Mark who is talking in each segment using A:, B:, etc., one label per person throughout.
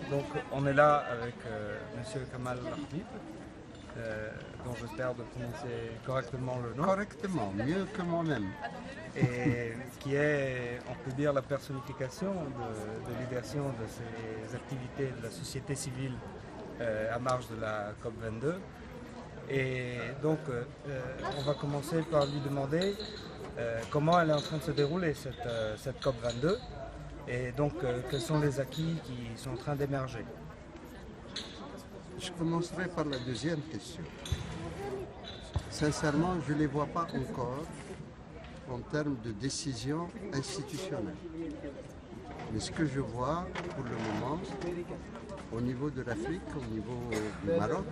A: Donc on est là avec Monsieur Kamal Habib, dont j'espère de prononcer correctement le nom.
B: Correctement, mieux que moi-même.
A: Et qui est, on peut dire, la personnification de l'idéation de ces activités de la société civile à marge de la COP22. Et donc on va commencer par lui demander comment elle est en train de se dérouler cette COP22 et donc quels sont les acquis qui sont en train d'émerger.
B: Je commencerai par la deuxième question. Sincèrement, je ne les vois pas encore en termes de décision institutionnelle. Mais ce que je vois pour le moment, au niveau de l'Afrique, au niveau du Maroc,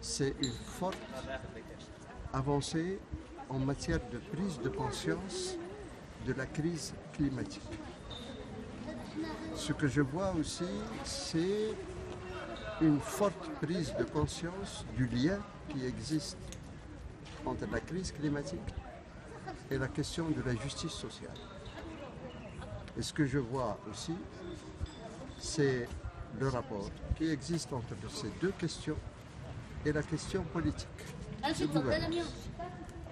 B: c'est une forte avancée en matière de prise de conscience de la crise climatique. Ce que je vois aussi, c'est une forte prise de conscience du lien qui existe entre la crise climatique et la question de la justice sociale. Et ce que je vois aussi, c'est le rapport qui existe entre ces deux questions et la question politique de gouvernance.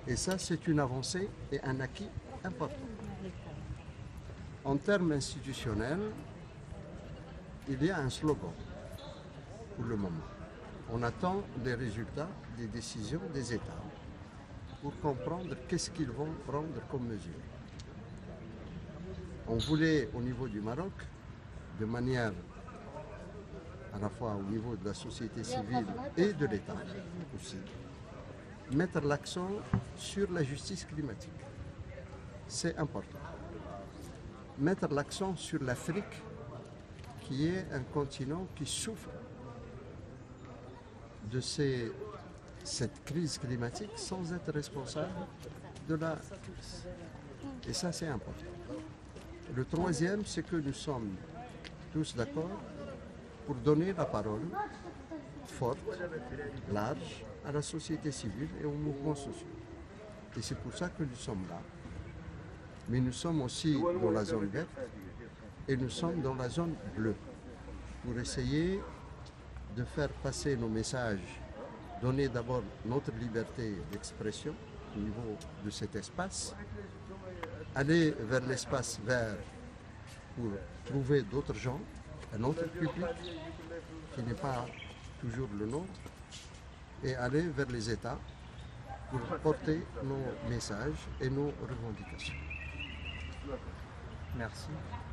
B: Et ça, c'est une avancée et un acquis important. En termes institutionnels, il y a un slogan pour le moment. On attend les résultats des décisions des États pour comprendre qu'est-ce qu'ils vont prendre comme mesure. On voulait, au niveau du Maroc, de manière à la fois au niveau de la société civile et de l'État aussi, mettre l'accent sur la justice climatique. C'est important. Mettre l'accent sur l'Afrique, qui est un continent qui souffre de cette crise climatique sans être responsable de la crise. Et ça, c'est important. Le troisième, c'est que nous sommes tous d'accord pour donner la parole forte, large, à la société civile et aux mouvements sociaux. Et c'est pour ça que nous sommes là. Mais nous sommes aussi dans la zone verte et nous sommes dans la zone bleue pour essayer de faire passer nos messages, donner d'abord notre liberté d'expression au niveau de cet espace, aller vers l'espace vert pour trouver d'autres gens, un autre public qui n'est pas toujours le nôtre, et aller vers les États pour porter nos messages et nos revendications.
A: Merci.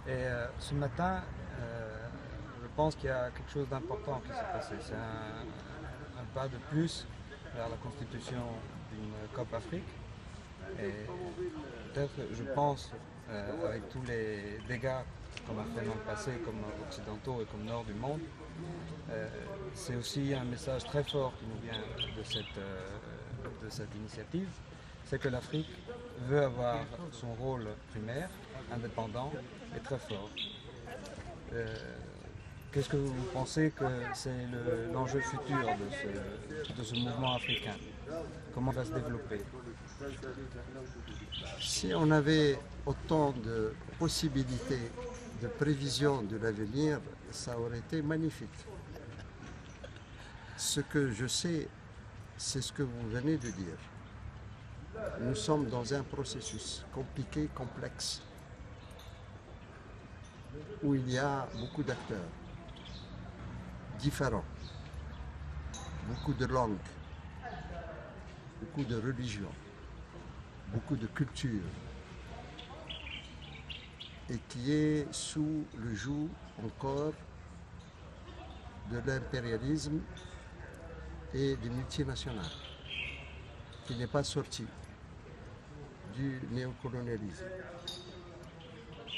A: Et ce matin, je pense qu'il y a quelque chose d'important qui s'est passé. C'est un pas de plus vers la constitution d'une COP Afrique. Et peut-être, je pense, avec tous les dégâts qu'on a fait dans le passé, comme occidentaux et comme nord du monde, c'est aussi un message très fort qui nous vient de cette initiative, c'est que l'Afrique veut avoir son rôle primaire, indépendant et très fort. Qu'est-ce que vous pensez que c'est l'enjeu futur de ce mouvement africain? Comment il va se développer?
B: Si on avait autant de possibilités de prévision de l'avenir, ça aurait été magnifique. Ce que je sais, c'est ce que vous venez de dire. Nous sommes dans un processus compliqué, complexe, où il y a beaucoup d'acteurs différents, beaucoup de langues, beaucoup de religions, beaucoup de cultures, et qui est sous le joug encore de l'impérialisme et des multinationales, qui n'est pas sorti du néocolonialisme,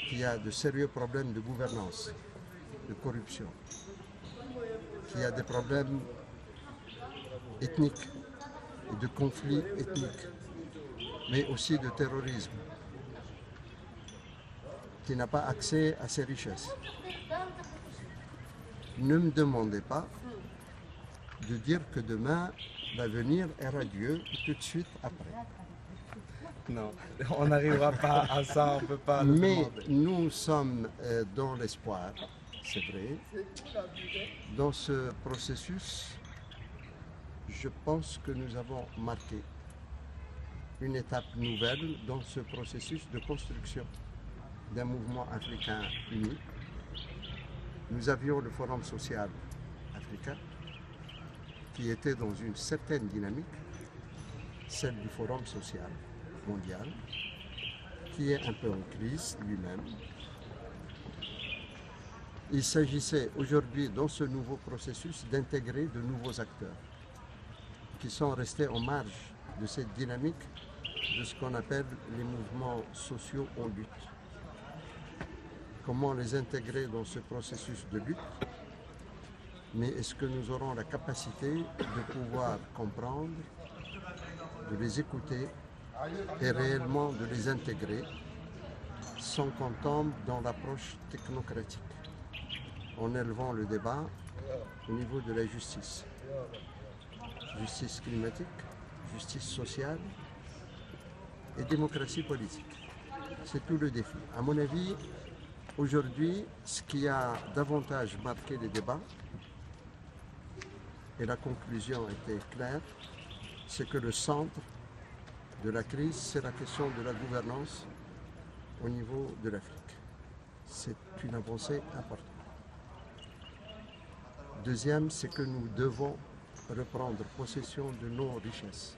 B: qui a de sérieux problèmes de gouvernance, de corruption, qui a des problèmes ethniques et de conflits ethniques, mais aussi de terrorisme, qui n'a pas accès à ses richesses. Ne me demandez pas de dire que demain, l'avenir est radieux tout de suite après.
A: Non, on n'arrivera pas à ça, on ne peut pas le
B: Mais
A: demander.
B: nous sommes dans l'espoir c'est vrai. Dans ce processus, je pense que nous avons marqué une étape nouvelle dans ce processus de construction d'un mouvement africain uni. Nous avions le Forum social africain qui était dans une certaine dynamique, celle du Forum social mondial, qui est un peu en crise lui-même. Il s'agissait aujourd'hui, dans ce nouveau processus, d'intégrer de nouveaux acteurs qui sont restés en marge de cette dynamique de ce qu'on appelle les mouvements sociaux en lutte. Comment les intégrer dans ce processus de lutte? Mais est-ce que nous aurons la capacité de pouvoir comprendre, de les écouter et réellement de les intégrer sans qu'on tombe dans l'approche technocratique, en élevant le débat au niveau de la justice. Justice climatique, justice sociale et démocratie politique. C'est tout le défi. À mon avis, aujourd'hui, ce qui a davantage marqué les débats, et la conclusion était claire, c'est que le centre de la crise, c'est la question de la gouvernance au niveau de l'Afrique. C'est une avancée importante. Deuxième, c'est que nous devons reprendre possession de nos richesses.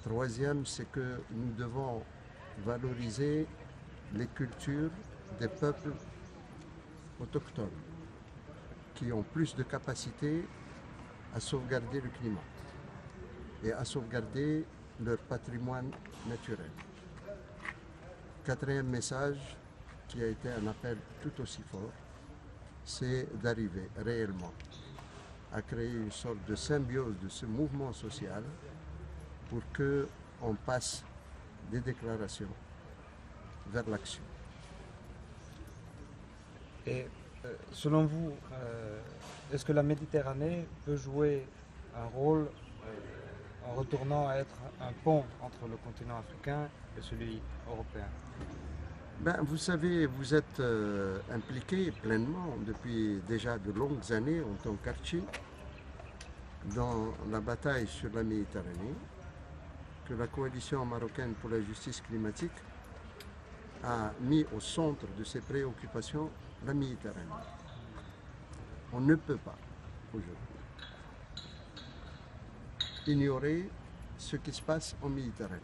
B: Troisième, c'est que nous devons valoriser les cultures des peuples autochtones qui ont plus de capacité à sauvegarder le climat et à sauvegarder leur patrimoine naturel. Quatrième message, qui a été un appel tout aussi fort, c'est d'arriver réellement à créer une sorte de symbiose de ce mouvement social pour qu'on passe des déclarations vers l'action.
A: Et selon vous, est-ce que la Méditerranée peut jouer un rôle en retournant à être un pont entre le continent africain et celui européen?
B: Vous savez, vous êtes impliqué pleinement depuis déjà de longues années en tant qu'Archi dans la bataille sur la Méditerranée, que la coalition marocaine pour la justice climatique a mis au centre de ses préoccupations la Méditerranée. On ne peut pas aujourd'hui ignorer ce qui se passe en Méditerranée.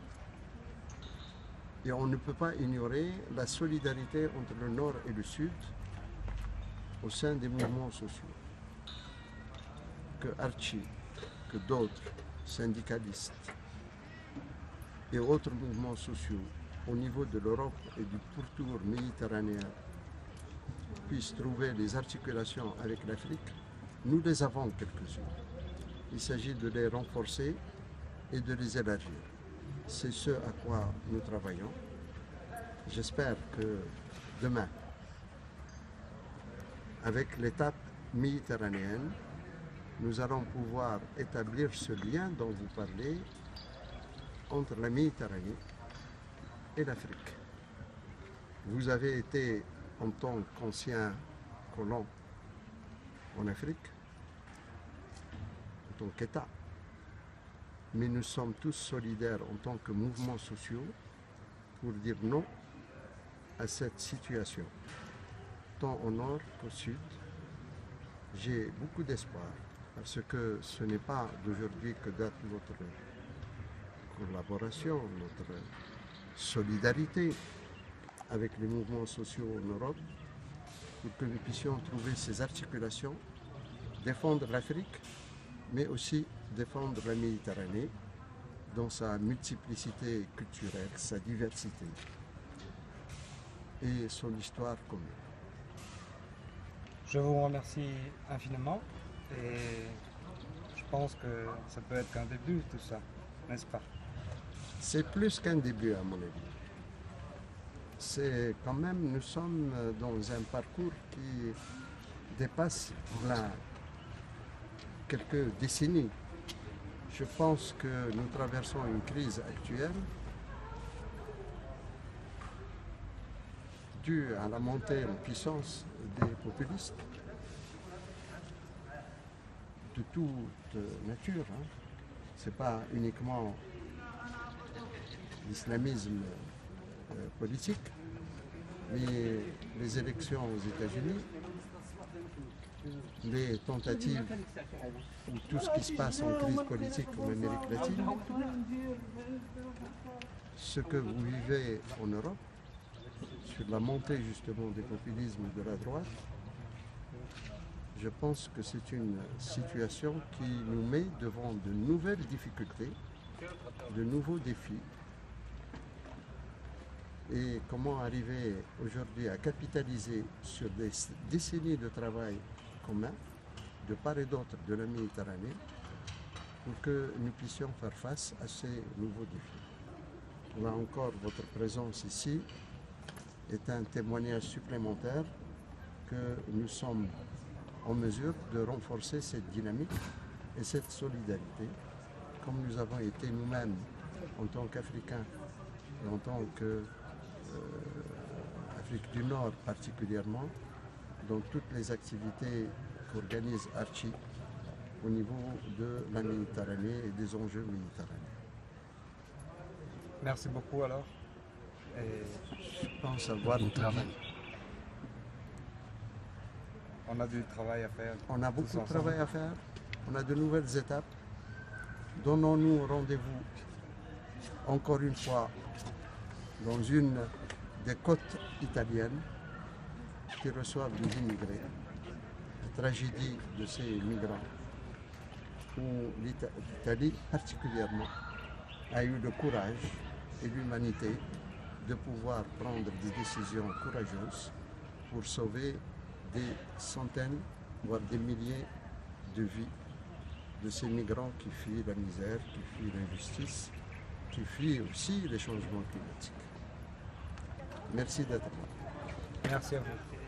B: Et on ne peut pas ignorer la solidarité entre le Nord et le Sud au sein des mouvements sociaux. Que Archi, que d'autres syndicalistes et autres mouvements sociaux au niveau de l'Europe et du pourtour méditerranéen puissent trouver des articulations avec l'Afrique, nous les avons quelques-unes. Il s'agit de les renforcer et de les élargir. C'est ce à quoi nous travaillons. J'espère que demain, avec l'étape méditerranéenne, nous allons pouvoir établir ce lien dont vous parlez entre la Méditerranée et l'Afrique. Vous avez été, en tant qu'ancien colon en Afrique, en tant qu'État, mais nous sommes tous solidaires en tant que mouvements sociaux pour dire non à cette situation, tant au nord qu'au sud. J'ai beaucoup d'espoir parce que ce n'est pas d'aujourd'hui que date notre collaboration, notre solidarité avec les mouvements sociaux en Europe pour que nous puissions trouver ces articulations, défendre l'Afrique, mais aussi défendre la Méditerranée dans sa multiplicité culturelle, sa diversité et son histoire commune.
A: Je vous remercie infiniment et je pense que ça peut être qu'un début tout ça, n'est-ce pas?
B: C'est plus qu'un début à mon avis. C'est quand même, nous sommes dans un parcours qui dépasse quelques décennies. Je pense que nous traversons une crise actuelle dû à la montée en puissance des populistes de toute nature. Ce n'est pas uniquement l'islamisme politique, mais les élections aux États-Unis, les tentatives ou tout ce qui se passe en crise politique en Amérique latine, ce que vous vivez en Europe, sur la montée justement des populismes de la droite, je pense que c'est une situation qui nous met devant de nouvelles difficultés, de nouveaux défis. Et comment arriver aujourd'hui à capitaliser sur des décennies de travail commun, de part et d'autre de la Méditerranée, pour que nous puissions faire face à ces nouveaux défis. Là encore, votre présence ici est un témoignage supplémentaire que nous sommes en mesure de renforcer cette dynamique et cette solidarité, comme nous avons été nous-mêmes en tant qu'Africains et en tant qu'Afrique du Nord particulièrement, dans toutes les activités qu'organise Archi au niveau de la Méditerranée et des enjeux méditerranéens.
A: Merci beaucoup alors. Et
B: je pense avoir
A: du travail. On a du travail à faire.
B: On a beaucoup de travail à faire. On a de nouvelles étapes. Donnons-nous rendez-vous encore une fois dans une des côtes italiennes qui reçoivent des immigrés. La tragédie de ces migrants, où l'Italie particulièrement a eu le courage et l'humanité de pouvoir prendre des décisions courageuses pour sauver des centaines, voire des milliers de vies de ces migrants qui fuient la misère, qui fuient l'injustice, qui fuient aussi les changements climatiques. Merci d'être là.
A: Merci à vous.